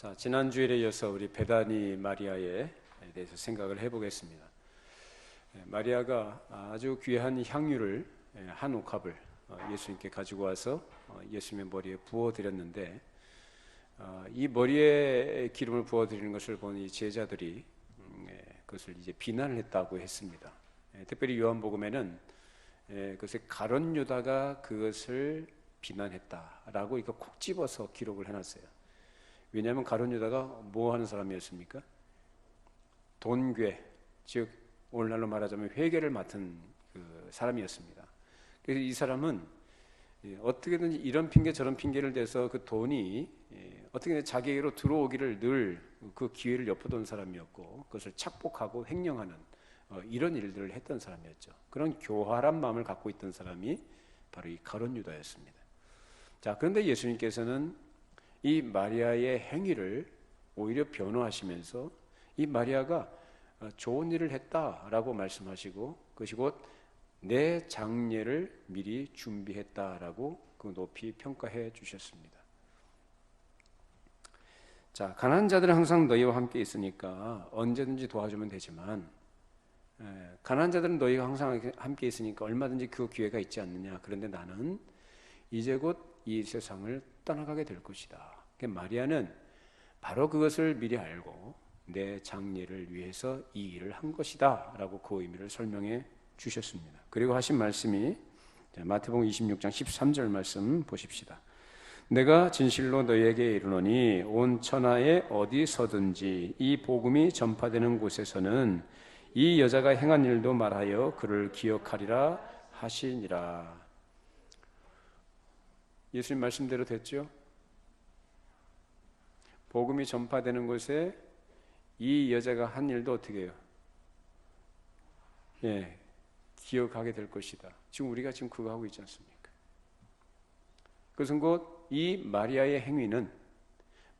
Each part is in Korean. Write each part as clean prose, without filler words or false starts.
자, 지난 주일에 이어서 우리 베다니 마리아에 대해서 생각을 해보겠습니다. 마리아가 아주 귀한 향유를 한 옥합을 예수님께 가지고 와서 예수님의 머리에 부어드렸는데, 이 머리에 기름을 부어드리는 것을 본 이 제자들이 그것을 이제 비난을 했다고 했습니다. 특별히 요한복음에는 그것을 가룟 유다가 그것을 비난했다라고 이거 콕 집어서 기록을 해놨어요. 왜냐하면 가룟 유다가 뭐 하는 사람이었습니까? 돈괴, 즉 오늘날로 말하자면 회계를 맡은 그 사람이었습니다. 그래서 이 사람은 어떻게든지 이런 핑계 저런 핑계를 대서 그 돈이 어떻게든 자기에게로 들어오기를 늘 그 기회를 엿보던 사람이었고, 그것을 착복하고 횡령하는 이런 일들을 했던 사람이었죠. 그런 교활한 마음을 갖고 있던 사람이 바로 이 가룟 유다였습니다. 자, 그런데 예수님께서는 이 마리아의 행위를 오히려 변호하시면서 이 마리아가 좋은 일을 했다라고 말씀하시고, 그것이 곧 내 장례를 미리 준비했다라고 그 높이 평가해 주셨습니다. 자, 가난한 자들은 항상 너희와 함께 있으니까 언제든지 도와주면 되지만, 가난한 자들은 너희가 항상 함께 있으니까 얼마든지 그 기회가 있지 않느냐. 그런데 나는 이제 곧 이 세상을 떠나가게 될 것이다. 마리아는 바로 그것을 미리 알고 내 장례를 위해서 이 일을 한 것이다 라고 그 의미를 설명해 주셨습니다. 그리고 하신 말씀이 마태복음 26장 13절 말씀 보십시다. 내가 진실로 너희에게 이르노니 온 천하에 어디서든지 이 복음이 전파되는 곳에서는 이 여자가 행한 일도 말하여 그를 기억하리라 하시니라. 예수님 말씀대로 됐죠? 복음이 전파되는 곳에 이 여자가 한 일도 어떻게 해요? 기억하게 될 것이다. 지금 우리가 지금 그거 하고 있지 않습니까? 그것은 곧 이 마리아의 행위는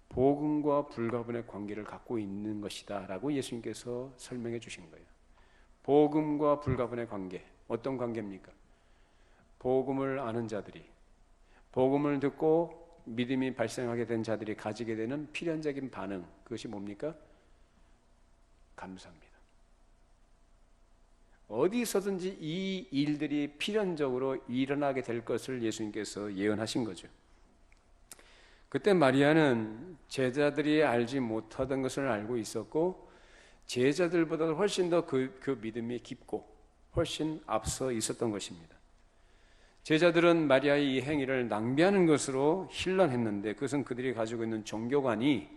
복음과 불가분의 관계를 갖고 있는 것이다 라고 예수님께서 설명해 주신 거예요. 복음과 불가분의 관계, 어떤 관계입니까? 복음을 아는 자들이, 복음을 듣고 믿음이 발생하게 된 자들이 가지게 되는 필연적인 반응, 그것이 뭡니까? 감사합니다. 어디서든지 이 일들이 필연적으로 일어나게 될 것을 예수님께서 예언하신 거죠. 그때 마리아는 제자들이 알지 못하던 것을 알고 있었고, 제자들보다 훨씬 더 그 믿음이 깊고 훨씬 앞서 있었던 것입니다. 제자들은 마리아의 이 행위를 낭비하는 것으로 힐난했는데, 그것은 그들이 가지고 있는 종교관이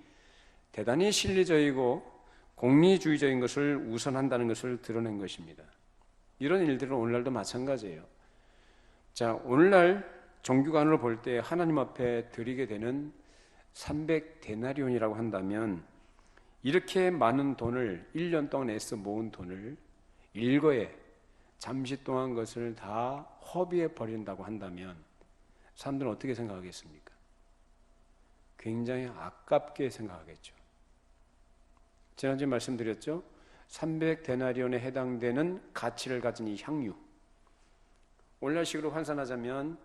대단히 실리적이고 공리주의적인 것을 우선한다는 것을 드러낸 것입니다. 이런 일들은 오늘날도 마찬가지예요. 자, 오늘날 종교관으로 볼 때 하나님 앞에 드리게 되는 300데나리온이라고 한다면, 이렇게 많은 돈을 1년 동안 애써 모은 돈을 일거에 잠시 동안 것을 다 허비해 버린다고 한다면 사람들은 어떻게 생각하겠습니까? 굉장히 아깝게 생각하겠죠. 지난주에 말씀드렸죠? 300데나리온에 해당되는 가치를 가진 이 향유, 오늘날식으로 환산하자면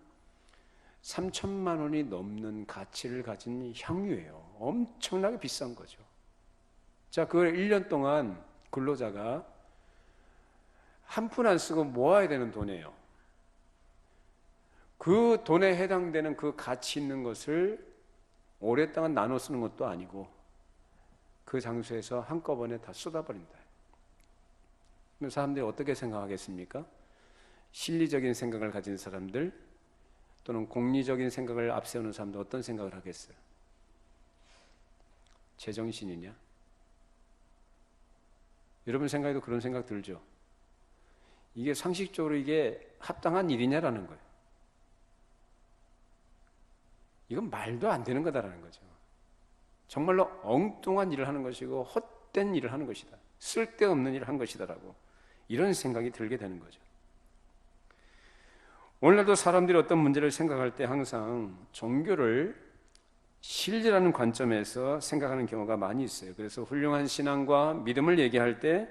3천만 원이 넘는 가치를 가진 향유예요. 엄청나게 비싼 거죠. 자, 그걸 1년 동안 근로자가 한 푼 안 쓰고 모아야 되는 돈이에요. 그 돈에 해당되는 그 가치 있는 것을 오랫동안 나눠 쓰는 것도 아니고 그 장소에서 한꺼번에 다 쏟아버린다. 그럼 사람들이 어떻게 생각하겠습니까? 실리적인 생각을 가진 사람들 또는 공리적인 생각을 앞세우는 사람들 어떤 생각을 하겠어요? 제정신이냐? 여러분 생각에도 그런 생각 들죠? 이게 상식적으로 이게 합당한 일이냐라는 거예요. 이건 말도 안 되는 거다라는 거죠. 정말로 엉뚱한 일을 하는 것이고 헛된 일을 하는 것이다. 쓸데없는 일을 한 것이다라고 이런 생각이 들게 되는 거죠. 오늘날도 사람들이 어떤 문제를 생각할 때 항상 종교를 실리라는 관점에서 생각하는 경우가 많이 있어요. 그래서 훌륭한 신앙과 믿음을 얘기할 때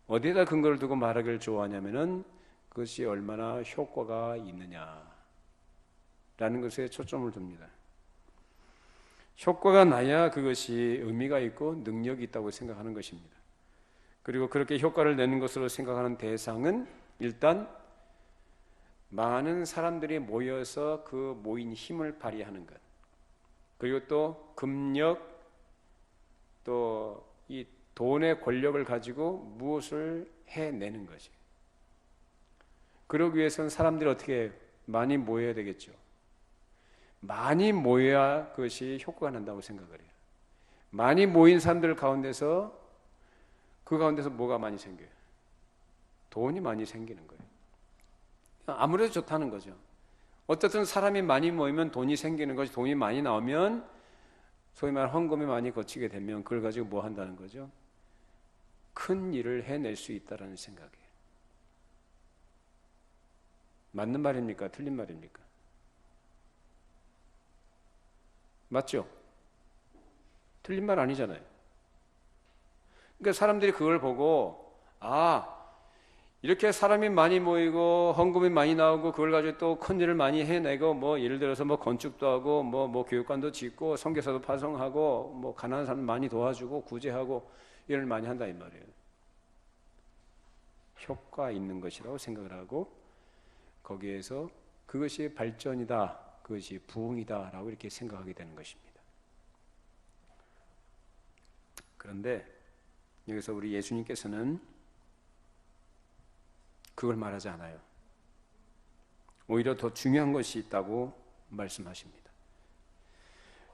어디에다 근거를 두고 말하기를 좋아하냐면은 그것이 얼마나 효과가 있느냐라는 것에 초점을 둡니다. 효과가 나야 그것이 의미가 있고 능력이 있다고 생각하는 것입니다. 그리고 그렇게 효과를 내는 것으로 생각하는 대상은 일단 많은 사람들이 모여서 그 모인 힘을 발휘하는 것, 그리고 또 금력, 또 이 돈의 권력을 가지고 무엇을 해내는 거지. 그러기 위해서는 사람들이 어떻게 많이 모여야 되겠죠. 많이 모여야 그것이 효과가 난다고 생각을 해요. 많이 모인 사람들 가운데서 그 가운데서 뭐가 많이 생겨요? 돈이 많이 생기는 거예요. 아무래도 좋다는 거죠. 어쨌든 사람이 많이 모이면 돈이 생기는 것이, 돈이 많이 나오면 소위 말해 헌금이 많이 거치게 되면 그걸 가지고 뭐 한다는 거죠? 큰 일을 해낼 수 있다는 생각이에요. 맞는 말입니까? 틀린 말입니까? 맞죠? 틀린 말 아니잖아요. 그러니까 사람들이 그걸 보고 이렇게 사람이 많이 모이고 헌금이 많이 나오고 그걸 가지고 또 큰 일을 많이 해내고 뭐 예를 들어서 뭐 건축도 하고 뭐 교육관도 짓고 선교사도 파송하고 뭐 가난한 사람 많이 도와주고 구제하고 일을 많이 한다 이 말이에요. 효과 있는 것이라고 생각을 하고 거기에서 그것이 발전이다, 그것이 부흥이다라고 이렇게 생각하게 되는 것입니다. 그런데 여기서 우리 예수님께서는 그걸 말하지 않아요. 오히려 더 중요한 것이 있다고 말씀하십니다.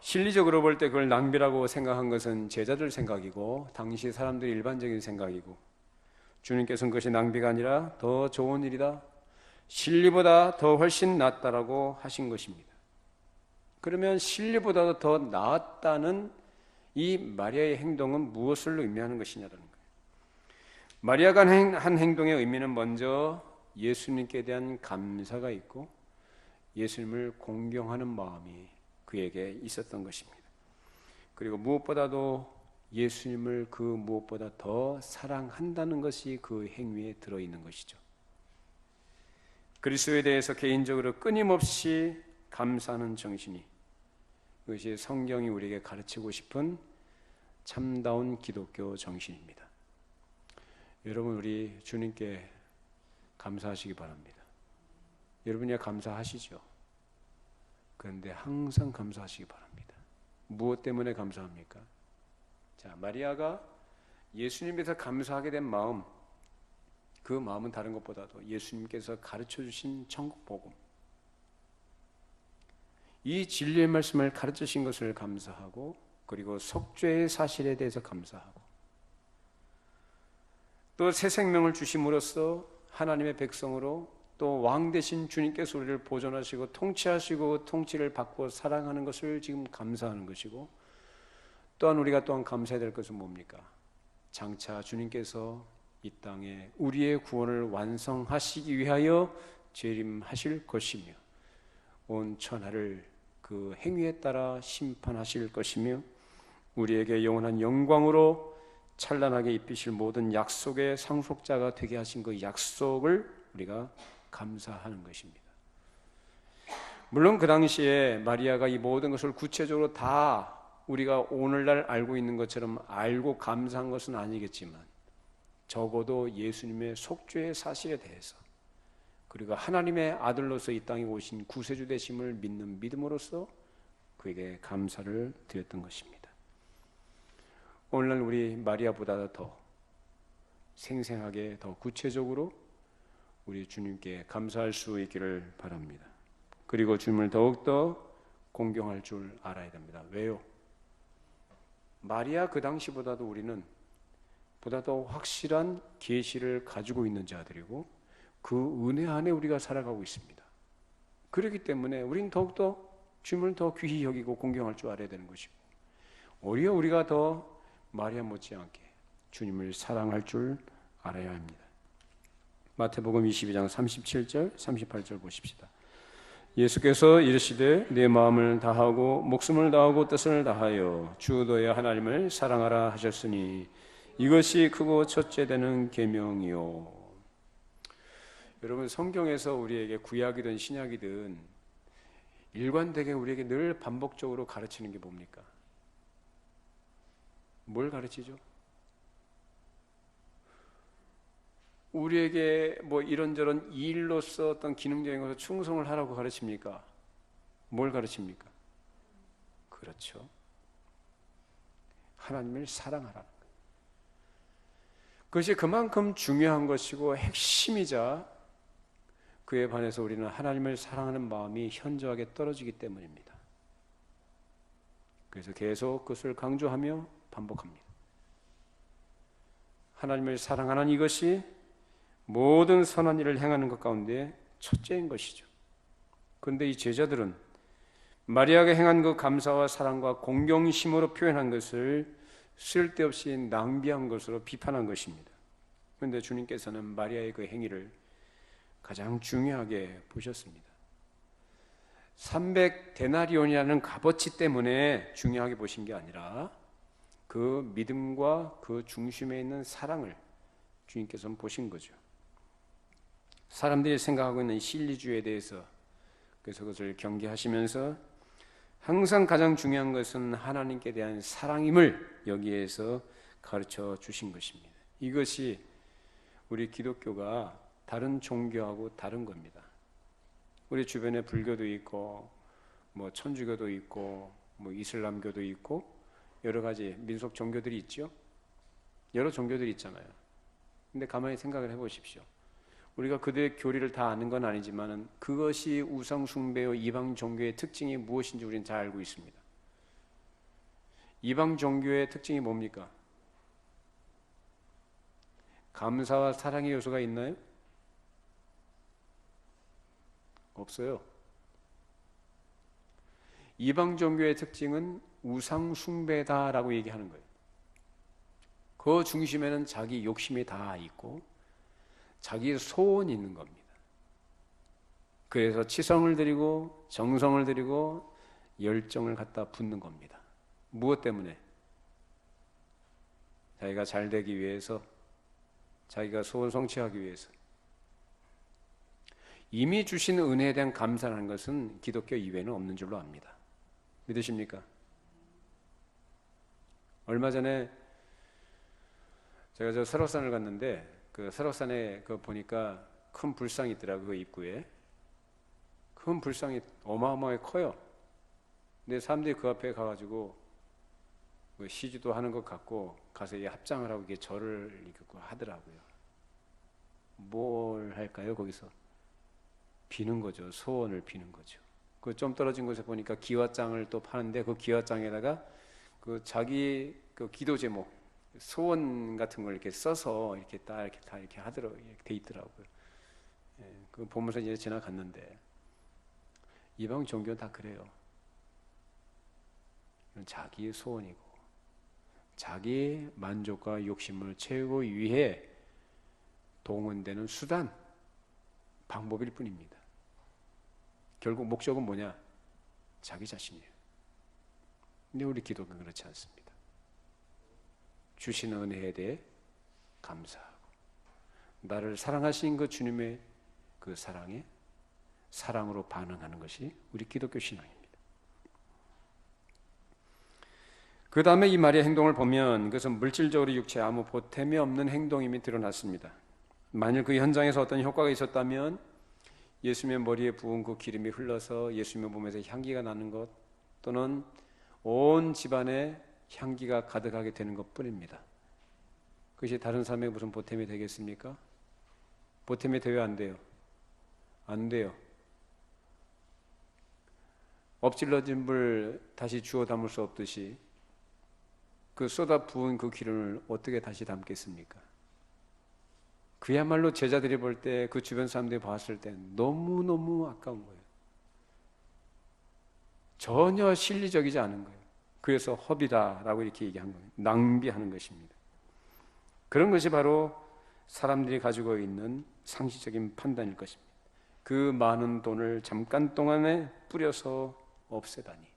실리적으로 볼 때 그걸 낭비라고 생각한 것은 제자들 생각이고 당시 사람들의 일반적인 생각이고, 주님께서는 그것이 낭비가 아니라 더 좋은 일이다, 실리보다 더 훨씬 낫다라고 하신 것입니다. 그러면 실리보다도 더 나았다는 이 마리아의 행동은 무엇을 의미하는 것이냐라는 거예요. 마리아가 한 행동의 의미는 먼저 예수님께 대한 감사가 있고 예수님을 공경하는 마음이 그에게 있었던 것입니다. 그리고 무엇보다도 예수님을 그 무엇보다 더 사랑한다는 것이 그 행위에 들어있는 것이죠. 그리스도에 대해서 개인적으로 끊임없이 감사하는 정신이, 그것이 성경이 우리에게 가르치고 싶은 참다운 기독교 정신입니다. 여러분, 우리 주님께 감사하시기 바랍니다. 여러분이 감사하시죠? 그런데 항상 감사하시기 바랍니다. 무엇 때문에 감사합니까? 자, 마리아가 예수님께서 감사하게 된 마음, 그 마음은 다른 것보다도 예수님께서 가르쳐 주신 천국 복음, 이 진리의 말씀을 가르쳐 주신 것을 감사하고, 그리고 속죄의 사실에 대해서 감사하고, 또 새 생명을 주심으로써 하나님의 백성으로 또 왕 되신 주님께서 우리를 보존하시고 통치하시고 통치를 받고 사랑하는 것을 지금 감사하는 것이고, 또한 우리가 또한 감사해야 될 것은 뭡니까? 장차 주님께서 이 땅에 우리의 구원을 완성하시기 위하여 재림하실 것이며 온 천하를 그 행위에 따라 심판하실 것이며 우리에게 영원한 영광으로 찬란하게 입히실 모든 약속의 상속자가 되게 하신 그 약속을 우리가 감사하는 것입니다. 물론 그 당시에 마리아가 이 모든 것을 구체적으로 다 우리가 오늘날 알고 있는 것처럼 알고 감사한 것은 아니겠지만, 적어도 예수님의 속죄의 사실에 대해서, 그리고 하나님의 아들로서 이 땅에 오신 구세주 되심을 믿는 믿음으로써 그에게 감사를 드렸던 것입니다. 오늘날 우리 마리아보다 더 생생하게, 더 구체적으로 우리 주님께 감사할 수 있기를 바랍니다. 그리고 주님을 더욱더 공경할 줄 알아야 됩니다. 왜요? 마리아 그 당시보다도 우리는 보다 더 확실한 계시를 가지고 있는 자들이고 그 은혜 안에 우리가 살아가고 있습니다. 그렇기 때문에 우리는 더욱더 주님을 더 귀히 여기고 공경할 줄 알아야 되는 것이고, 오히려 우리가 더 마리아 못지않게 주님을 사랑할 줄 알아야 합니다. 마태복음 22장 37절 38절 보십시다. 예수께서 이르시되 내 마음을 다하고 목숨을 다하고 뜻을 다하여 주 너의 하나님을 사랑하라 하셨으니 이것이 크고 첫째 되는 계명이요. 여러분, 성경에서 우리에게 구약이든 신약이든 일관되게 우리에게 늘 반복적으로 가르치는 게 뭡니까? 뭘 가르치죠? 우리에게 뭐 이런저런 일로서 어떤 기능적인 것을 충성을 하라고 가르칩니까? 뭘 가르칩니까? 그렇죠. 하나님을 사랑하라는 거예요. 그것이 그만큼 중요한 것이고 핵심이자 그에 반해서 우리는 하나님을 사랑하는 마음이 현저하게 떨어지기 때문입니다. 그래서 계속 그것을 강조하며 반복합니다. 하나님을 사랑하는 이것이 모든 선한 일을 행하는 것 가운데 첫째인 것이죠. 그런데 이 제자들은 마리아가 행한 그 감사와 사랑과 공경심으로 표현한 것을 쓸데없이 낭비한 것으로 비판한 것입니다. 그런데 주님께서는 마리아의 그 행위를 가장 중요하게 보셨습니다. 300데나리온이라는 값어치 때문에 중요하게 보신 게 아니라 그 믿음과 그 중심에 있는 사랑을 주님께서는 보신 거죠. 사람들이 생각하고 있는 진리주의에 대해서 그래서 그것을 경계하시면서 항상 가장 중요한 것은 하나님께 대한 사랑임을 여기에서 가르쳐 주신 것입니다. 이것이 우리 기독교가 다른 종교하고 다른 겁니다. 우리 주변에 불교도 있고 뭐 천주교도 있고 뭐 이슬람교도 있고 여러 가지 민속 종교들이 있죠. 여러 종교들이 있잖아요. 근데 가만히 생각을 해보십시오. 우리가 그들의 교리를 다 아는 건 아니지만 그것이 우상 숭배와 이방 종교의 특징이 무엇인지 우리는 잘 알고 있습니다. 이방 종교의 특징이 뭡니까? 감사와 사랑의 요소가 있나요? 없어요. 이방 종교의 특징은 우상 숭배다라고 얘기하는 거예요. 그 중심에는 자기 욕심이 다 있고 자기의 소원이 있는 겁니다. 그래서 치성을 드리고 정성을 드리고 열정을 갖다 붓는 겁니다. 무엇 때문에? 자기가 잘 되기 위해서, 자기가 소원 성취하기 위해서. 이미 주신 은혜에 대한 감사라는 것은 기독교 이외에는 없는 줄로 압니다. 믿으십니까? 얼마 전에 제가 저 설악산을 갔는데 그 설악산에 그 보니까 큰 불상이 있더라고요. 그 입구에 큰 불상이 어마어마하게 커요. 근데 사람들이 그 앞에 가가지고 뭐 시주도 하는 것 같고 가서 합장을 하고 이게 절을 하더라고요. 뭘 할까요? 거기서 비는 거죠. 소원을 비는 거죠. 그 좀 떨어진 곳에 보니까 기와장을 또 파는데 그 기와장에다가 그 자기 그 기도 제목 소원 같은 걸 이렇게 써서 이렇게 다 이렇게 하도록 이렇게 돼 있더라고요. 예, 그 보면서 이제 지나갔는데 이방 종교는 다 그래요. 자기의 소원이고 자기의 만족과 욕심을 채우기 위해 동원되는 수단, 방법일 뿐입니다. 결국 목적은 뭐냐? 자기 자신이에요. 근데 우리 기독교는 그렇지 않습니다. 주신 은혜에 대해 감사하고 나를 사랑하신 그 주님의 그 사랑에 사랑으로 반응하는 것이 우리 기독교 신앙입니다. 그 다음에 이 마리아의 행동을 보면 그것은 물질적으로 육체에 아무 보탬이 없는 행동임이 드러났습니다. 만일 그 현장에서 어떤 효과가 있었다면 예수님의 머리에 부은 그 기름이 흘러서 예수님의 몸에서 향기가 나는 것 또는 온 집안에 향기가 가득하게 되는 것뿐입니다. 그것이 다른 사람에게 무슨 보탬이 되겠습니까? 보탬이 되어야 안 돼요? 안 돼요. 엎질러진 물 다시 주워 담을 수 없듯이 그 쏟아 부은 그 기름을 어떻게 다시 담겠습니까? 그야말로 제자들이 볼 때 그 주변 사람들이 봤을 때 너무너무 아까운 거예요. 전혀 실리적이지 않은 거예요. 그래서 허비다라고 이렇게 얘기한 거예요. 낭비하는 것입니다. 그런 것이 바로 사람들이 가지고 있는 상식적인 판단일 것입니다. 그 많은 돈을 잠깐 동안에 뿌려서 없애다니.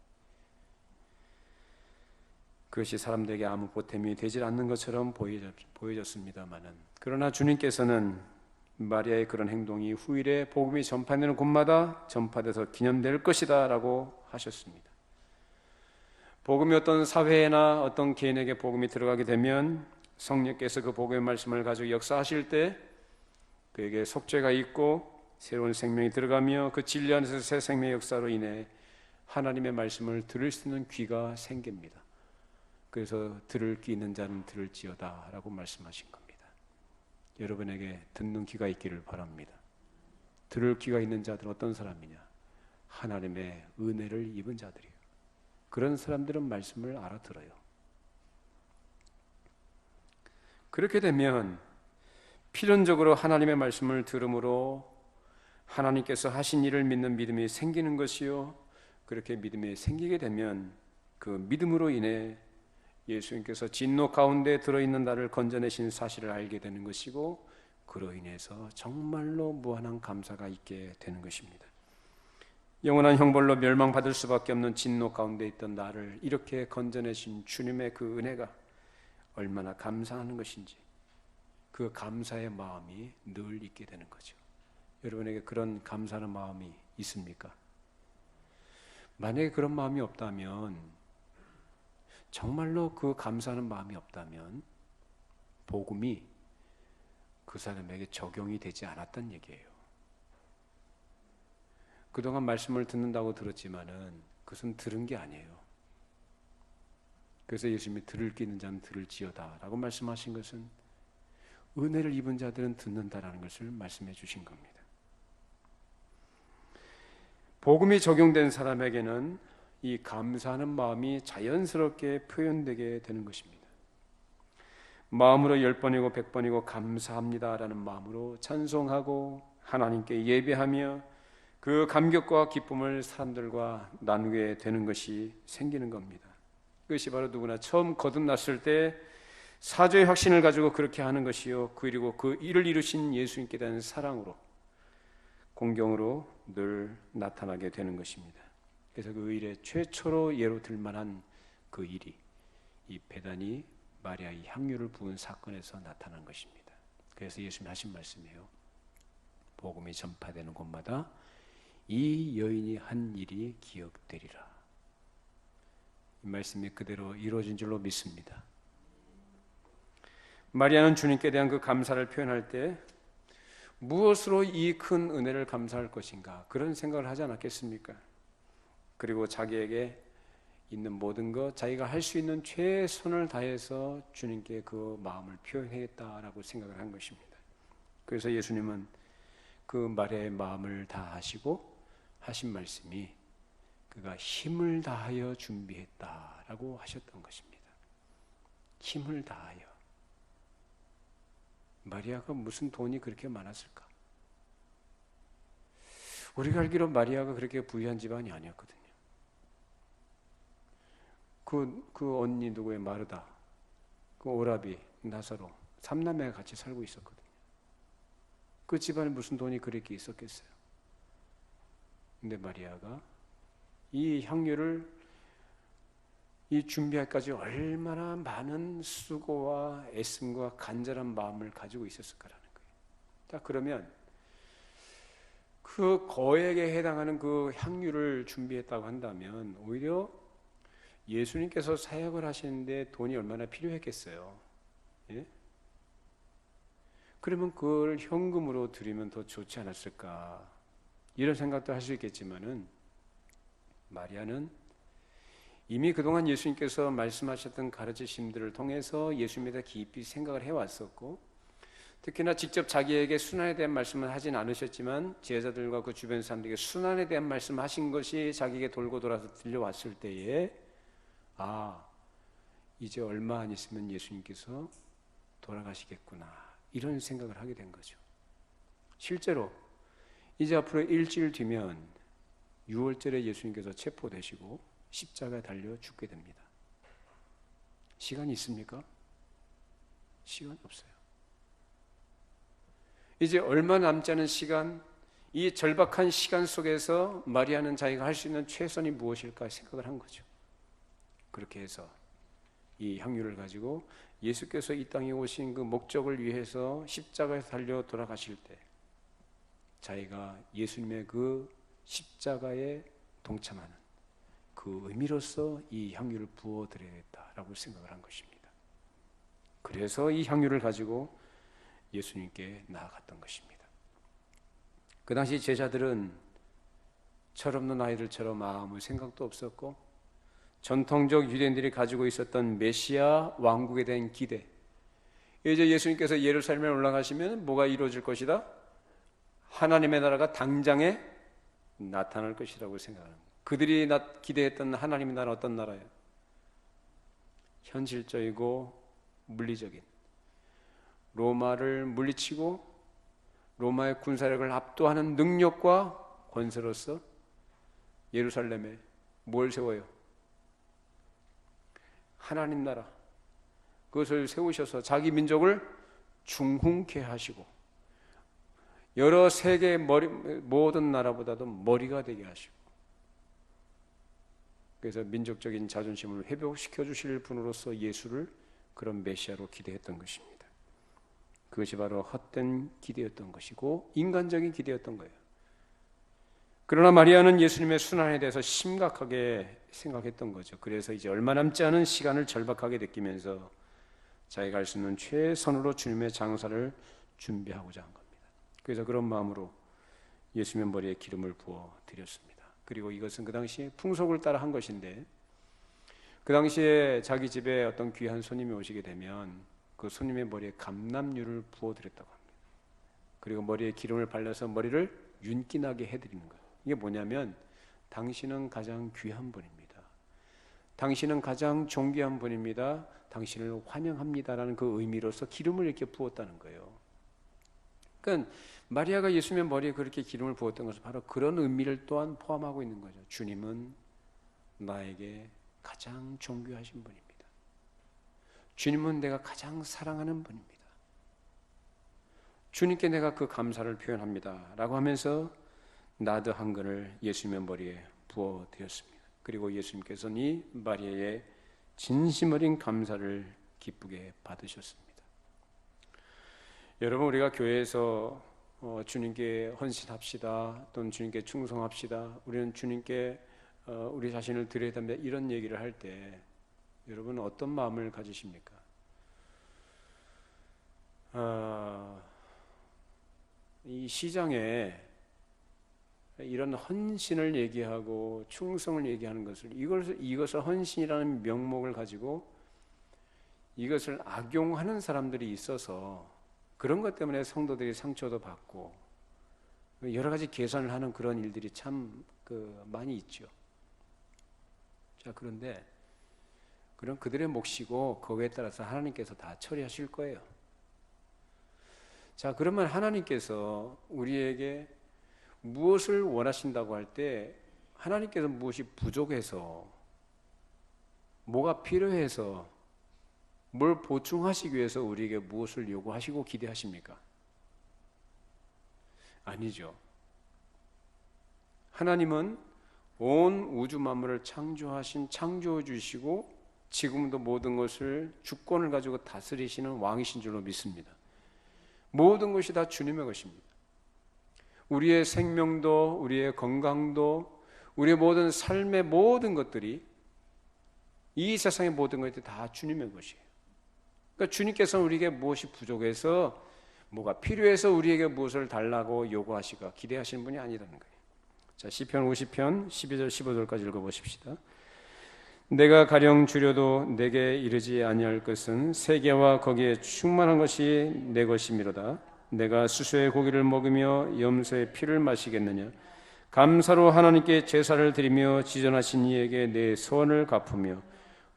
그것이 사람들에게 아무 보탬이 되질 않는 것처럼 보여졌습니다만은 그러나 주님께서는 마리아의 그런 행동이 후일에 복음이 전파되는 곳마다 전파돼서 기념될 것이다 라고 하셨습니다. 복음이 어떤 사회나 어떤 개인에게 복음이 들어가게 되면 성령께서 그 복음의 말씀을 가지고 역사하실 때 그에게 속죄가 있고 새로운 생명이 들어가며 그 진리 안에서 새 생명의 역사로 인해 하나님의 말씀을 들을 수 있는 귀가 생깁니다. 그래서 들을 귀 있는 자는 들을지어다 라고 말씀하신 겁니다. 여러분에게 듣는 귀가 있기를 바랍니다. 들을 귀가 있는 자들은 어떤 사람이냐? 하나님의 은혜를 입은 자들이에요. 그런 사람들은 말씀을 알아들어요. 그렇게 되면 필연적으로 하나님의 말씀을 들음으로 하나님께서 하신 일을 믿는 믿음이 생기는 것이요, 그렇게 믿음이 생기게 되면 그 믿음으로 인해 예수님께서 진노 가운데 들어있는 나를 건져내신 사실을 알게 되는 것이고, 그로 인해서 정말로 무한한 감사가 있게 되는 것입니다. 영원한 형벌로 멸망받을 수밖에 없는 진노 가운데 있던 나를 이렇게 건져내신 주님의 그 은혜가 얼마나 감사하는 것인지, 그 감사의 마음이 늘 있게 되는 거죠. 여러분에게 그런 감사하는 마음이 있습니까? 만약에 그런 마음이 없다면, 정말로 그 감사하는 마음이 없다면 복음이 그 사람에게 적용이 되지 않았단 얘기예요. 그동안 말씀을 듣는다고 들었지만은 그것은 들은 게 아니에요. 그래서 예수님이 들을 귀 있는 자는 들을지어다 라고 말씀하신 것은 은혜를 입은 자들은 듣는다라는 것을 말씀해 주신 겁니다. 복음이 적용된 사람에게는 이 감사하는 마음이 자연스럽게 표현되게 되는 것입니다. 마음으로 10번이고 100번이고 감사합니다라는 마음으로 찬송하고 하나님께 예배하며 그 감격과 기쁨을 사람들과 나누게 되는 것이 생기는 겁니다. 그것이 바로 누구나 처음 거듭났을 때 사죄의 확신을 가지고 그렇게 하는 것이요, 그리고 그 일을 이루신 예수님께 대한 사랑으로, 공경으로 늘 나타나게 되는 것입니다. 그래서 그 일에 최초로 예로 들만한 그 일이 이 베다니 마리아의 향유를 부은 사건에서 나타난 것입니다. 그래서 예수님이 하신 말씀이에요. 복음이 전파되는 곳마다 이 여인이 한 일이 기억되리라. 이 말씀이 그대로 이루어진 줄로 믿습니다. 마리아는 주님께 대한 그 감사를 표현할 때 무엇으로 이 큰 은혜를 감사할 것인가, 그런 생각을 하지 않았겠습니까? 그리고 자기에게 있는 모든 것, 자기가 할 수 있는 최선을 다해서 주님께 그 마음을 표현하겠다라고 생각을 한 것입니다. 그래서 예수님은 그 마리아의 마음을 다하시고 하신 말씀이 그가 힘을 다하여 준비했다라고 하셨던 것입니다. 힘을 다하여. 마리아가 무슨 돈이 그렇게 많았을까? 우리가 알기로 마리아가 그렇게 부유한 집안이 아니었거든요. 그 언니 누구의 마르다, 그 오라비, 나사로, 3남매가 같이 살고 있었거든요. 그 집안에 무슨 돈이 그렇게 있었겠어요? 근데 마리아가 이 향유를 이 준비할까지 얼마나 많은 수고와 애씀과 간절한 마음을 가지고 있었을까라는 거예요. 자, 그러면 그 거액에 해당하는 그 향유를 준비했다고 한다면 오히려 예수님께서 사역을 하시는데 돈이 얼마나 필요했겠어요. 예? 그러면 그걸 현금으로 드리면 더 좋지 않았을까, 이런 생각도 할 수 있겠지만은, 마리아는 이미 그동안 예수님께서 말씀하셨던 가르치심들을 통해서 예수님에 대해 깊이 생각을 해왔었고, 특히나 직접 자기에게 순환에 대한 말씀을 하진 않으셨지만 제자들과 그 주변 사람들에게 순환에 대한 말씀을 하신 것이 자기에게 돌고 돌아서 들려왔을 때에, 이제 얼마 안 있으면 예수님께서 돌아가시겠구나, 이런 생각을 하게 된 거죠. 실제로 이제 앞으로 일주일 뒤면 6월절에 예수님께서 체포되시고 십자가에 달려 죽게 됩니다. 시간이 있습니까? 시간이 없어요. 이제 얼마 남지 않은 시간, 이 절박한 시간 속에서 마리아는 자기가 할 수 있는 최선이 무엇일까 생각을 한 거죠. 그렇게 해서 이 향유를 가지고 예수께서 이 땅에 오신 그 목적을 위해서 십자가에서 달려 돌아가실 때 자기가 예수님의 그 십자가에 동참하는 그 의미로서 이 향유를 부어드려야겠다라고 생각을 한 것입니다. 그래서 이 향유를 가지고 예수님께 나아갔던 것입니다. 그 당시 제자들은 철없는 아이들처럼 아무 생각도 없었고 전통적 유대인들이 가지고 있었던 메시아 왕국에 대한 기대, 이제 예수님께서 예루살렘에 올라가시면 뭐가 이루어질 것이다? 하나님의 나라가 당장에 나타날 것이라고 생각합니다. 그들이 기대했던 하나님의 나라는 어떤 나라예요? 현실적이고 물리적인, 로마를 물리치고 로마의 군사력을 압도하는 능력과 권세로서 예루살렘에 뭘 세워요? 하나님 나라, 그것을 세우셔서 자기 민족을 중흥케 하시고 여러 세계 모든 나라보다도 머리가 되게 하시고, 그래서 민족적인 자존심을 회복시켜 주실 분으로서 예수를 그런 메시아로 기대했던 것입니다. 그것이 바로 헛된 기대였던 것이고 인간적인 기대였던 거예요. 그러나 마리아는 예수님의 순환에 대해서 심각하게 생각했던 거죠. 그래서 이제 얼마 남지 않은 시간을 절박하게 느끼면서 자기가 할 수 있는 최선으로 주님의 장사를 준비하고자 한 겁니다. 그래서 그런 마음으로 예수님의 머리에 기름을 부어 드렸습니다. 그리고 이것은 그 당시에 풍속을 따라 한 것인데, 그 당시에 자기 집에 어떤 귀한 손님이 오시게 되면 그 손님의 머리에 감람유를 부어 드렸다고 합니다. 그리고 머리에 기름을 발라서 머리를 윤기나게 해드리는 거예요. 이게 뭐냐면 당신은 가장 귀한 분입니다. 당신은 가장 존귀한 분입니다. 당신을 환영합니다라는 그 의미로서 기름을 이렇게 부었다는 거예요. 그러니까 마리아가 예수님의 머리에 그렇게 기름을 부었던 것은 바로 그런 의미를 또한 포함하고 있는 거죠. 주님은 나에게 가장 존귀하신 분입니다. 주님은 내가 가장 사랑하는 분입니다. 주님께 내가 그 감사를 표현합니다 라고 하면서 나드 한 근을 예수님의 머리에 부어 드렸습니다. 그리고 예수님께서는 이 마리아의 진심 어린 감사를 기쁘게 받으셨습니다. 여러분, 우리가 교회에서 주님께 헌신합시다, 또는 주님께 충성합시다, 우리는 주님께 우리 자신을 드려야 된다, 이런 얘기를 할 때 여러분 어떤 마음을 가지십니까? 이 시장에 이런 헌신을 얘기하고 충성을 얘기하는 이것을 헌신이라는 명목을 가지고 이것을 악용하는 사람들이 있어서 그런 것 때문에 성도들이 상처도 받고 여러 가지 계산을 하는 그런 일들이 참 많이 있죠. 자, 그런데 그런 그들의 몫이고 거기에 따라서 하나님께서 다 처리하실 거예요. 자, 그러면 하나님께서 우리에게 무엇을 원하신다고 할 때 하나님께서 무엇이 부족해서, 뭐가 필요해서, 뭘 보충하시기 위해서 우리에게 무엇을 요구하시고 기대하십니까? 아니죠. 하나님은 온 우주 만물을 창조하신 창조주시고 지금도 모든 것을 주권을 가지고 다스리시는 왕이신 줄로 믿습니다. 모든 것이 다 주님의 것입니다. 우리의 생명도, 우리의 건강도, 우리의 모든 삶의 모든 것들이, 이 세상의 모든 것들이 다 주님의 것이에요. 그러니까 주님께서는 우리에게 무엇이 부족해서, 뭐가 필요해서 우리에게 무엇을 달라고 요구하시고 기대하시는 분이 아니라는 거예요. 자, 시편 50편 12절 15절까지 읽어보십시다. 내가 가령 주려도 내게 이르지 아니할 것은 세계와 거기에 충만한 것이 내 것이미로다. 내가 수소의 고기를 먹으며 염소의 피를 마시겠느냐. 감사로 하나님께 제사를 드리며 지존하신 이에게 내 소원을 갚으며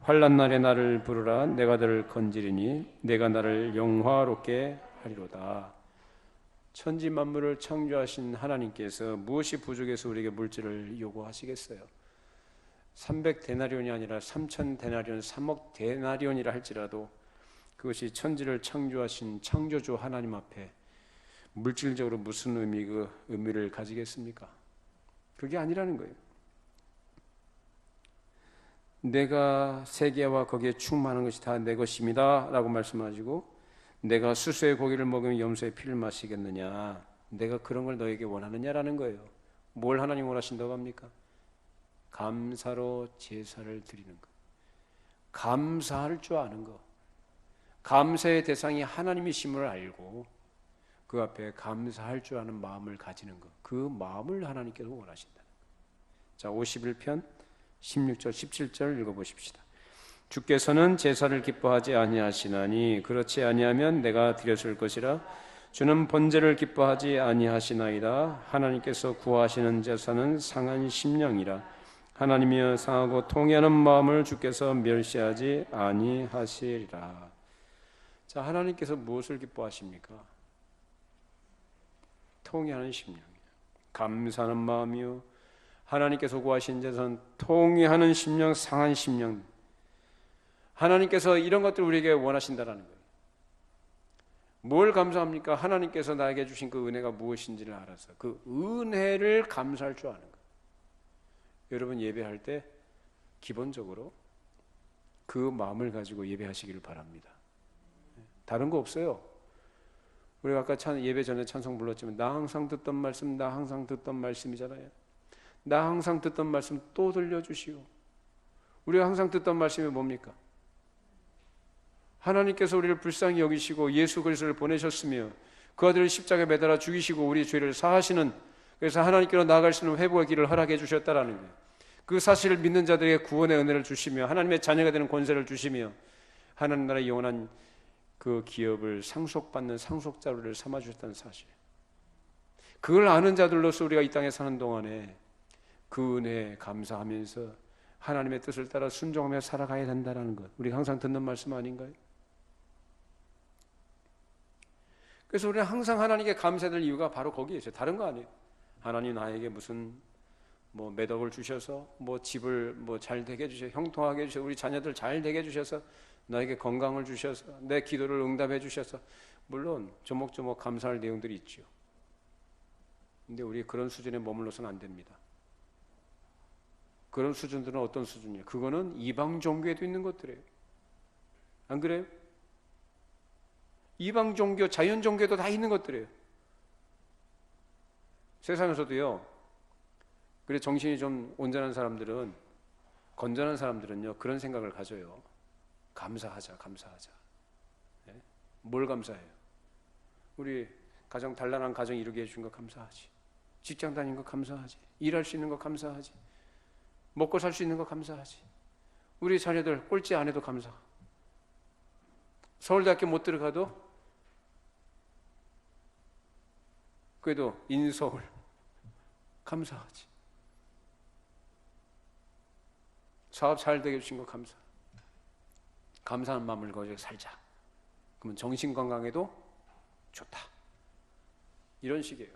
환난 날에 나를 부르라. 내가 너를 건지리니 내가 나를 영화롭게 하리로다. 천지 만물을 창조하신 하나님께서 무엇이 부족해서 우리에게 물질을 요구하시겠어요? 300데나리온이 아니라 3000데나리온, 3억 데나리온이라 할지라도 그것이 천지를 창조하신 창조주 하나님 앞에 물질적으로 무슨 의미를 가지겠습니까? 그게 아니라는 거예요. 내가 세계와 거기에 충만한 것이 다 내 것입니다 라고 말씀하시고, 내가 수수의 고기를 먹으면 염소의 피를 마시겠느냐, 내가 그런 걸 너에게 원하느냐라는 거예요. 뭘 하나님 원하신다고 합니까? 감사로 제사를 드리는 것, 감사할 줄 아는 것, 감사의 대상이 하나님이심을 알고 그 앞에 감사할 줄 아는 마음을 가지는 것, 그 마음을 하나님께서 원하신다는 것. 자, 51편 16절 17절 읽어보십시다. 주께서는 제사를 기뻐하지 아니하시나니 그렇지 아니하면 내가 드렸을 것이라. 주는 번제를 기뻐하지 아니하시나이다. 하나님께서 구하시는 제사는 상한 심령이라. 하나님이여 상하고 통회하는 마음을 주께서 멸시하지 아니하시리라. 자, 하나님께서 무엇을 기뻐하십니까? 통회하는 심령이요, 감사하는 마음이요, 하나님께서 구하신 제사는 통회하는 심령, 상한 심령. 하나님께서 이런 것들을 우리에게 원하신다라는 거예요. 뭘 감사합니까? 하나님께서 나에게 주신 그 은혜가 무엇인지를 알아서 그 은혜를 감사할 줄 아는 거예요. 여러분 예배할 때 기본적으로 그 마음을 가지고 예배하시기를 바랍니다. 다른 거 없어요. 우리가 아까 예배 전에 찬송 불렀지만 나 항상 듣던 말씀, 나 항상 듣던 말씀이잖아요. 나 항상 듣던 말씀 또 들려주시오. 우리가 항상 듣던 말씀이 뭡니까? 하나님께서 우리를 불쌍히 여기시고 예수 그리스도를 보내셨으며 그 아들을 십자가에 매달아 죽이시고 우리 죄를 사하시는, 그래서 하나님께로 나아갈 수 있는 회복의 길을 허락해 주셨다라는 거예요. 그 사실을 믿는 자들에게 구원의 은혜를 주시며 하나님의 자녀가 되는 권세를 주시며 하나님 나라의 영원한 그 기업을 상속받는 상속자를 삼아주셨다는 사실, 그걸 아는 자들로서 우리가 이 땅에 사는 동안에 그 은혜에 감사하면서 하나님의 뜻을 따라 순종하며 살아가야 된다는 것, 우리가 항상 듣는 말씀 아닌가요? 그래서 우리는 항상 하나님께 감사될 이유가 바로 거기에 있어요. 다른 거 아니에요. 하나님 나에게 무슨 몇 억을 주셔서 집을 잘 되게 해주셔서, 형통하게 해주셔서, 우리 자녀들 잘 되게 해주셔서, 나에게 건강을 주셔서, 내 기도를 응답해 주셔서, 물론 조목조목 감사할 내용들이 있죠. 근데 우리 그런 수준에 머물러서는 안 됩니다. 그런 수준들은 어떤 수준이에요? 그거는 이방 종교에도 있는 것들이에요. 안 그래요? 이방 종교, 자연 종교에도 다 있는 것들이에요. 세상에서도요. 그래 정신이 좀 온전한 사람들은, 건전한 사람들은요 그런 생각을 가져요. 감사하자. 네? 뭘 감사해요? 우리 가정 단란한 가정 이루게 해준 거 감사하지. 직장 다니는 거 감사하지. 일할 수 있는 거 감사하지. 먹고 살 수 있는 거 감사하지. 우리 자녀들 꼴찌 안 해도 감사. 서울대학교 못 들어가도 그래도 인서울 감사하지. 사업 잘 되게 해주신 거 감사. 감사한 마음을 가지고 살자. 그러면 정신 건강에도 좋다. 이런 식이에요.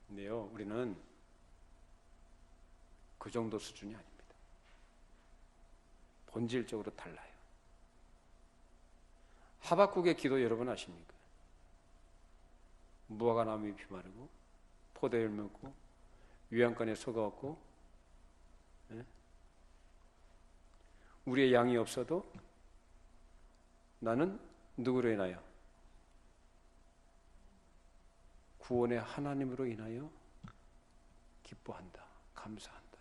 근데요, 우리는 그 정도 수준이 아닙니다. 본질적으로 달라요. 하박국의 기도 여러분 아십니까? 무화과 나무 잎이 마르고 포도열 먹고 위안간에 소가 없고, 네? 우리의 양이 없어도 나는 누구로 인하여? 구원의 하나님으로 인하여 기뻐한다, 감사한다.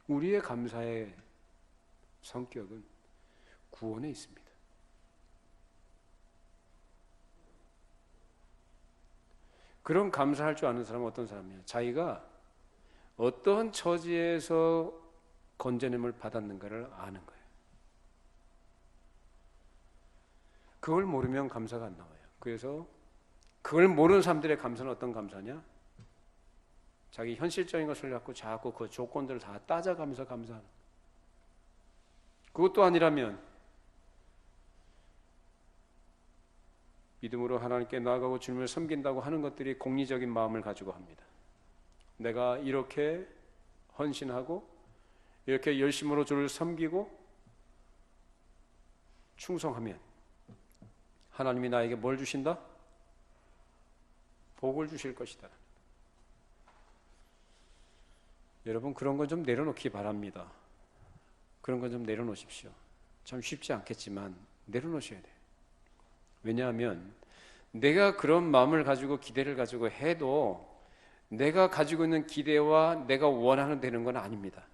우리의 감사의 성격은 구원에 있습니다. 그런 감사할 줄 아는 사람은 어떤 사람이에요? 자기가 어떤 처지에서 건져냄을 받았는가를 아는 거예요. 그걸 모르면 감사가 안 나와요. 그래서 그걸 모르는 사람들의 감사는 어떤 감사냐? 자기 현실적인 것을 갖고 자꾸 그 조건들을 다 따져가면서 감사하는 거예요. 그것도 아니라면 믿음으로 하나님께 나아가고 주님을 섬긴다고 하는 것들이 공리적인 마음을 가지고 합니다. 내가 이렇게 헌신하고 이렇게 열심으로 주를 섬기고 충성하면 하나님이 나에게 뭘 주신다? 복을 주실 것이다. 여러분 그런 건 좀 내려놓기 바랍니다. 그런 건 좀 내려놓으십시오. 참 쉽지 않겠지만 내려놓으셔야 돼요. 왜냐하면 내가 그런 마음을 가지고 기대를 가지고 해도 내가 가지고 있는 기대와 내가 원하는 되는 건 아닙니다.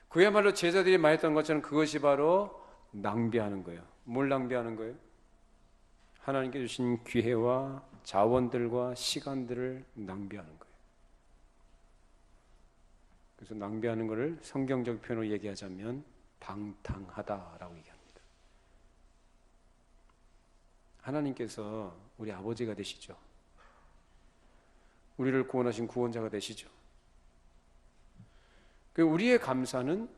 그야말로 제자들이 말했던 것처럼 그것이 바로 낭비하는 거예요. 뭘 낭비하는 거예요? 하나님께 주신 기회와 자원들과 시간들을 낭비하는 거예요. 그래서 낭비하는 것을 성경적 표현으로 얘기하자면 방탕하다라고 얘기합니다. 하나님께서 우리 아버지가 되시죠. 우리를 구원하신 구원자가 되시죠. 우리의 감사는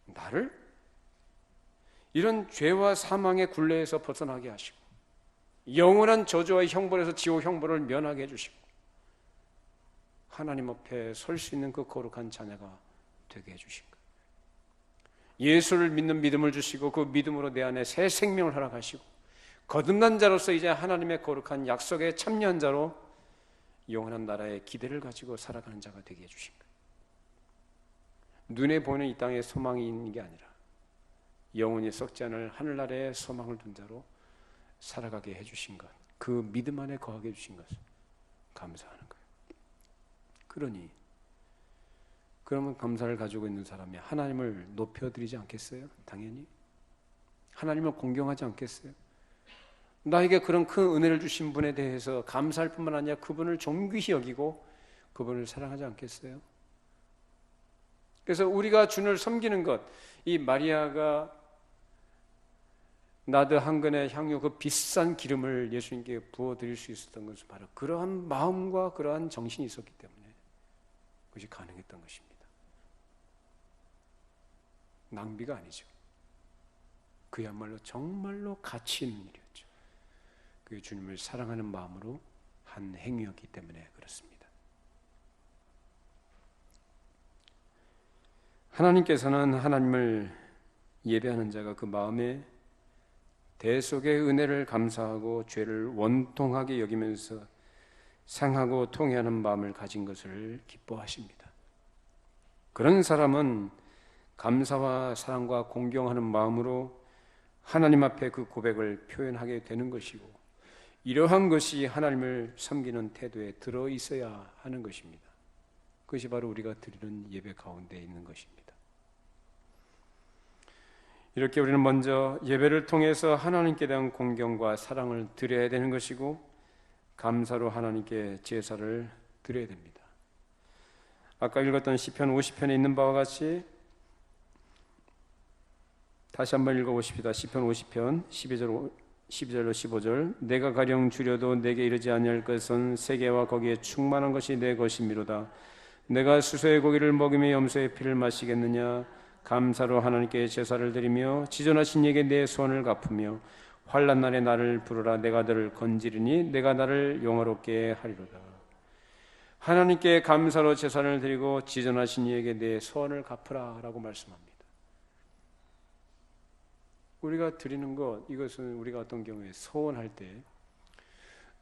나를 이런 죄와 사망의 굴레에서 벗어나게 하시고 영원한 저주와 형벌에서 지옥 형벌을 면하게 해주시고 하나님 앞에 설 수 있는 그 거룩한 자녀가 되게 해주신 거예요. 예수를 믿는 믿음을 주시고 그 믿음으로 내 안에 새 생명을 허락하시고 거듭난 자로서 이제 하나님의 거룩한 약속에 참여한 자로 영원한 나라의 기대를 가지고 살아가는 자가 되게 해주신 거예요. 눈에 보이는 이 땅에 소망이 있는 게 아니라 영원히 썩지 않을 하늘나라에 소망을 둔 자로 살아가게 해주신 것, 그 믿음 안에 거하게 해주신 것을 감사하는 거예요. 그러면 감사를 가지고 있는 사람이 하나님을 높여드리지 않겠어요? 당연히 하나님을 공경하지 않겠어요? 나에게 그런 큰 은혜를 주신 분에 대해서 감사할 뿐만 아니라 그분을 존귀히 여기고 그분을 사랑하지 않겠어요? 그래서 우리가 주님을 섬기는 것, 이 마리아가 나드 한 근의 향유 그 비싼 기름을 예수님께 부어드릴 수 있었던 것은 바로 그러한 마음과 그러한 정신이 있었기 때문에 그것이 가능했던 것입니다. 낭비가 아니죠. 그야말로 정말로 가치 있는 일이었죠. 그게 주님을 사랑하는 마음으로 한 행위였기 때문에 그렇습니다. 하나님께서는 하나님을 예배하는 자가 그 마음에 대속의 은혜를 감사하고 죄를 원통하게 여기면서 상하고 통회하는 마음을 가진 것을 기뻐하십니다. 그런 사람은 감사와 사랑과 공경하는 마음으로 하나님 앞에 그 고백을 표현하게 되는 것이고 이러한 것이 하나님을 섬기는 태도에 들어 있어야 하는 것입니다. 그것이 바로 우리가 드리는 예배 가운데 있는 것입니다. 이렇게 우리는 먼저 예배를 통해서 하나님께 대한 공경과 사랑을 드려야 되는 것이고 감사로 하나님께 제사를 드려야 됩니다. 아까 읽었던 시편 50편에 있는 바와 같이 다시 한번 읽어보십시다. 시편 50편 12절로 15절 내가 가령 주려도 내게 이르지 아니할 것은 세계와 거기에 충만한 것이 내 것이미로다. 내가 수소의 고기를 먹으며 염소의 피를 마시겠느냐. 감사로 하나님께 제사를 드리며 지존하신 이에게 내 소원을 갚으며 환난 날에 나를 부르라. 내가 너를 건지리니 내가 나를 영화롭게 하리로다. 하나님께 감사로 제사를 드리고 지존하신 이에게 내 소원을 갚으라 라고 말씀합니다. 우리가 드리는 것, 이것은 우리가 어떤 경우에 소원할 때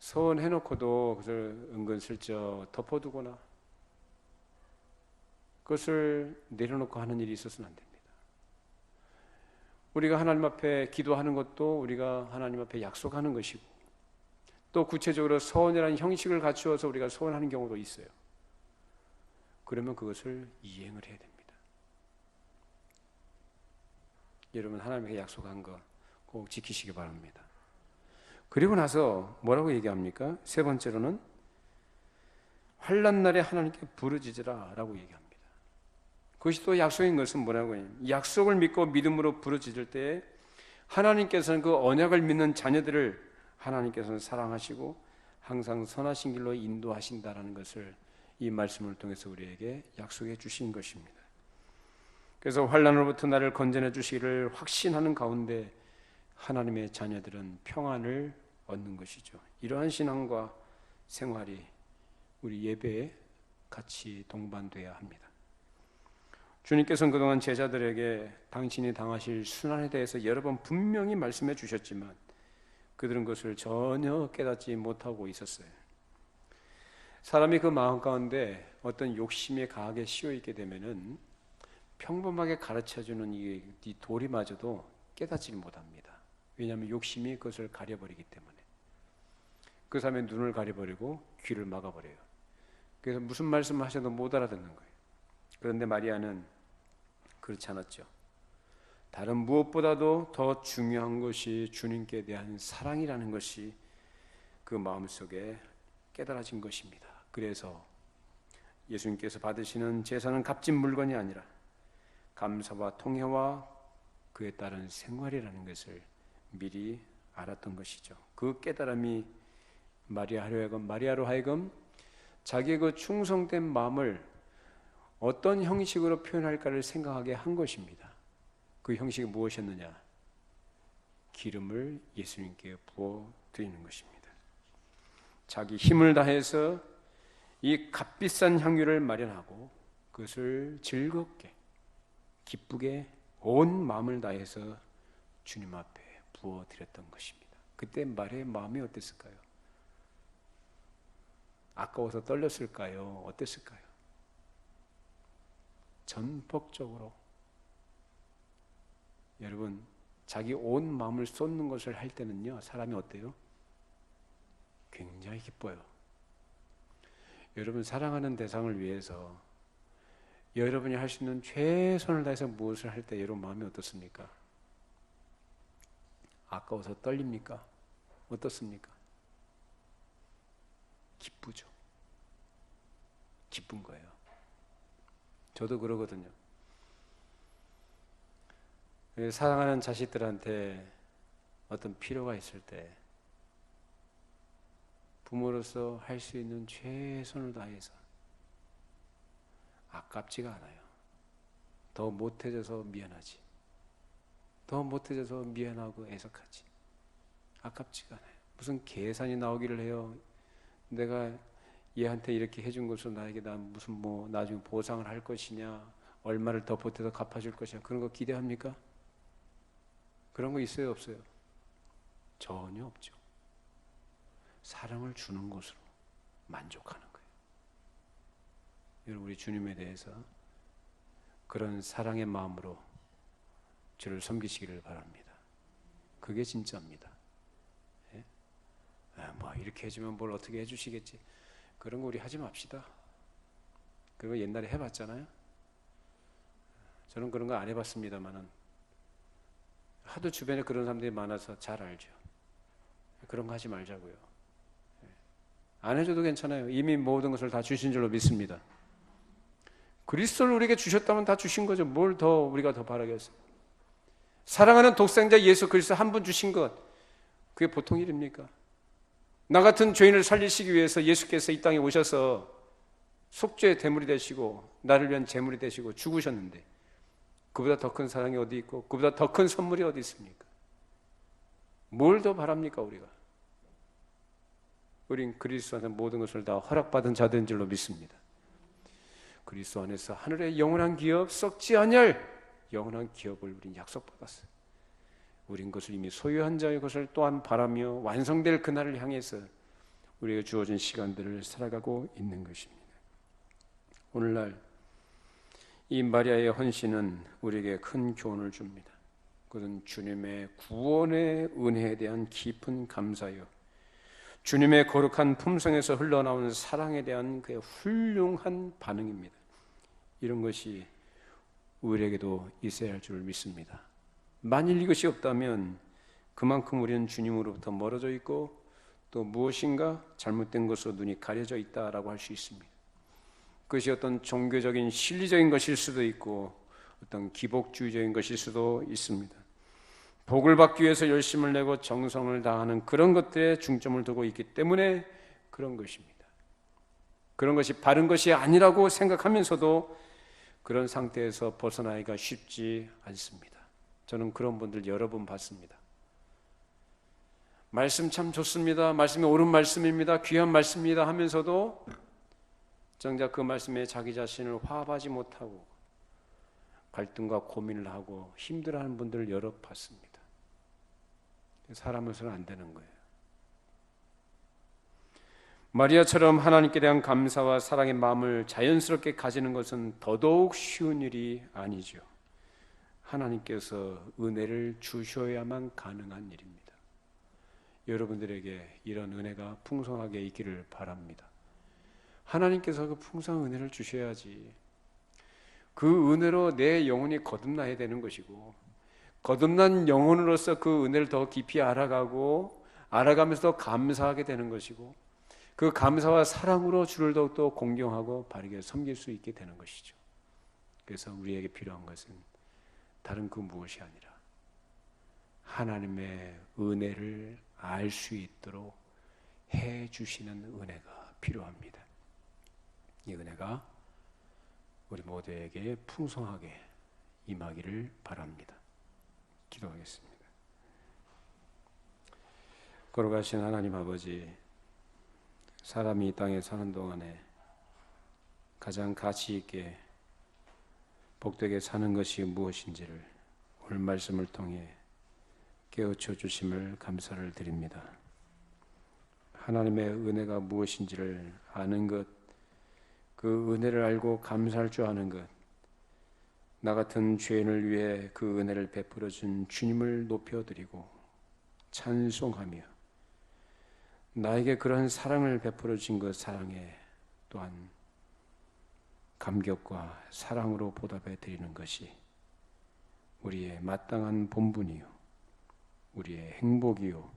소원해놓고도 그것을 은근슬쩍 덮어두거나 그것을 내려놓고 하는 일이 있어서는 안 됩니다. 우리가 하나님 앞에 기도하는 것도 우리가 하나님 앞에 약속하는 것이고 또 구체적으로 소원이라는 형식을 갖추어서 우리가 소원하는 경우도 있어요. 그러면 그것을 이행을 해야 됩니다. 여러분 하나님께 약속한 거 꼭 지키시기 바랍니다. 그리고 나서 뭐라고 얘기합니까? 세 번째로는 환난 날에 하나님께 부르짖으라 라고 얘기합니다. 그것이 또 약속인 것은 뭐라고 해요? 약속을 믿고 믿음으로 부르짖을 때 하나님께서는 그 언약을 믿는 자녀들을 하나님께서는 사랑하시고 항상 선하신 길로 인도하신다라는 것을 이 말씀을 통해서 우리에게 약속해 주신 것입니다. 그래서 환난으로부터 나를 건져내 주시기를 확신하는 가운데 하나님의 자녀들은 평안을 얻는 것이죠. 이러한 신앙과 생활이 우리 예배에 같이 동반돼야 합니다. 주님께서는 그동안 제자들에게 당신이 당하실 순환에 대해서 여러 번 분명히 말씀해 주셨지만 그들은 그것을 전혀 깨닫지 못하고 있었어요. 사람이 그 마음 가운데 어떤 욕심에 강하게 씌어 있게 되면은 평범하게 가르쳐주는 이 도리마저도 깨닫지 못합니다. 왜냐하면 욕심이 그것을 가려버리기 때문에. 그 사람의 눈을 가려버리고 귀를 막아버려요. 그래서 무슨 말씀을 하셔도 못 알아듣는 거예요. 그런데 마리아는 그렇지 않았죠. 다른 무엇보다도 더 중요한 것이 주님께 대한 사랑이라는 것이 그 마음속에 깨달아진 것입니다. 그래서 예수님께서 받으시는 제사는 값진 물건이 아니라 감사와 통회와 그에 따른 생활이라는 것을 미리 알았던 것이죠. 그 깨달음이 마리아로 하여금 자기의 그 충성된 마음을 어떤 형식으로 표현할까를 생각하게 한 것입니다. 그 형식이 무엇이었느냐? 기름을 예수님께 부어 드리는 것입니다. 자기 힘을 다해서 이 값비싼 향유를 마련하고 그것을 즐겁게 기쁘게 온 마음을 다해서 주님 앞에 부어 드렸던 것입니다. 그때 마리아의 마음이 어땠을까요? 아까워서 떨렸을까요? 어땠을까요? 전폭적으로 여러분 자기 온 마음을 쏟는 것을 할 때는요 사람이 어때요? 굉장히 기뻐요. 여러분 사랑하는 대상을 위해서 여러분이 할 수 있는 최선을 다해서 무엇을 할 때 여러분 마음이 어떻습니까? 아까워서 떨립니까? 어떻습니까? 기쁘죠. 기쁜 거예요. 저도 그러거든요. 사랑하는 자식들한테 어떤 필요가 있을 때 부모로서 할 수 있는 최선을 다해서 아깝지가 않아요. 더 못해져서 미안하지. 더 못해져서 미안하고 애석하지. 아깝지가 않아요. 무슨 계산이 나오기를 해요. 내가 얘한테 이렇게 해준 것으로 나에게 무슨 뭐 나중에 보상을 할 것이냐, 얼마를 더 보태서 갚아줄 것이냐, 그런 거 기대합니까? 그런 거 있어요, 없어요? 전혀 없죠. 사랑을 주는 것으로 만족하는 거예요. 여러분, 우리 주님에 대해서 그런 사랑의 마음으로 주를 섬기시기를 바랍니다. 그게 진짜입니다. 예? 뭐 이렇게 해주면 뭘 어떻게 해주시겠지. 그런 거 우리 하지 맙시다. 그거 옛날에 해봤잖아요. 저는 그런 거 안 해봤습니다만은 하도 주변에 그런 사람들이 많아서 잘 알죠. 그런 거 하지 말자고요. 안 해줘도 괜찮아요. 이미 모든 것을 다 주신 줄로 믿습니다. 그리스도를 우리에게 주셨다면 다 주신 거죠. 뭘 더 우리가 더 바라겠어요. 사랑하는 독생자 예수 그리스도 한 분 주신 것, 그게 보통 일입니까? 나 같은 죄인을 살리시기 위해서 예수께서 이 땅에 오셔서 속죄의 대물이 되시고 나를 위한 제물이 되시고 죽으셨는데 그보다 더 큰 사랑이 어디 있고 그보다 더 큰 선물이 어디 있습니까? 뭘 더 바랍니까 우리가? 우린 그리스도 안에서 모든 것을 다 허락받은 자들인 줄로 믿습니다. 그리스도 안에서 하늘의 영원한 기업, 썩지 아니할 영원한 기업을 우린 약속받았어요. 우린 그것을 이미 소유한 자의 것을 또한 바라며 완성될 그날을 향해서 우리에게 주어진 시간들을 살아가고 있는 것입니다. 오늘날 이 마리아의 헌신은 우리에게 큰 교훈을 줍니다. 그것은 주님의 구원의 은혜에 대한 깊은 감사요, 주님의 거룩한 품성에서 흘러나오는 사랑에 대한 그의 훌륭한 반응입니다. 이런 것이 우리에게도 있어야 할 줄 믿습니다. 만일 이것이 없다면 그만큼 우리는 주님으로부터 멀어져 있고 또 무엇인가 잘못된 것으로 눈이 가려져 있다라고 할 수 있습니다. 그것이 어떤 종교적인 실리적인 것일 수도 있고 어떤 기복주의적인 것일 수도 있습니다. 복을 받기 위해서 열심을 내고 정성을 다하는 그런 것들에 중점을 두고 있기 때문에 그런 것입니다. 그런 것이 바른 것이 아니라고 생각하면서도 그런 상태에서 벗어나기가 쉽지 않습니다. 저는 그런 분들 여러 번 봤습니다. 말씀 참 좋습니다. 말씀이 옳은 말씀입니다. 귀한 말씀입니다 하면서도 정작 그 말씀에 자기 자신을 화합하지 못하고 갈등과 고민을 하고 힘들어하는 분들을 여러 봤습니다. 사람으로서는 안 되는 거예요. 마리아처럼 하나님께 대한 감사와 사랑의 마음을 자연스럽게 가지는 것은 더더욱 쉬운 일이 아니죠. 하나님께서 은혜를 주셔야만 가능한 일입니다. 여러분들에게 이런 은혜가 풍성하게 있기를 바랍니다. 하나님께서 그 풍성한 은혜를 주셔야지 그 은혜로 내 영혼이 거듭나야 되는 것이고, 거듭난 영혼으로서 그 은혜를 더 깊이 알아가면서 더 감사하게 되는 것이고, 그 감사와 사랑으로 주를 더욱더 공경하고 바르게 섬길 수 있게 되는 것이죠. 그래서 우리에게 필요한 것은 다른 그 무엇이 아니라 하나님의 은혜를 알 수 있도록 해 주시는 은혜가 필요합니다. 이 은혜가 우리 모두에게 풍성하게 임하기를 바랍니다. 기도하겠습니다. 걸어가신 하나님 아버지, 사람이 이 땅에 사는 동안에 가장 가치 있게 복되게 사는 것이 무엇인지를 오늘 말씀을 통해 깨우쳐 주심을 감사를 드립니다. 하나님의 은혜가 무엇인지를 아는 것, 그 은혜를 알고 감사할 줄 아는 것, 나 같은 죄인을 위해 그 은혜를 베풀어 준 주님을 높여드리고 찬송하며, 나에게 그런 사랑을 베풀어 준 그 사랑에 또한 감격과 사랑으로 보답해 드리는 것이 우리의 마땅한 본분이요, 우리의 행복이요,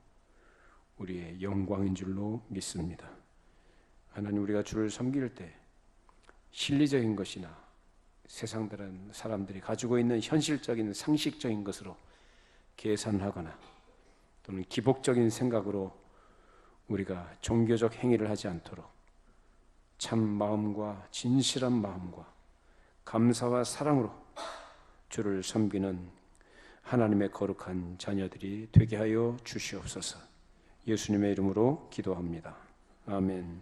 우리의 영광인 줄로 믿습니다. 하나님, 우리가 주를 섬길 때 실리적인 것이나 세상 사람들이 가지고 있는 현실적인 상식적인 것으로 계산하거나 또는 기복적인 생각으로 우리가 종교적 행위를 하지 않도록 참 마음과 진실한 마음과 감사와 사랑으로 주를 섬기는 하나님의 거룩한 자녀들이 되게 하여 주시옵소서. 예수님의 이름으로 기도합니다. 아멘.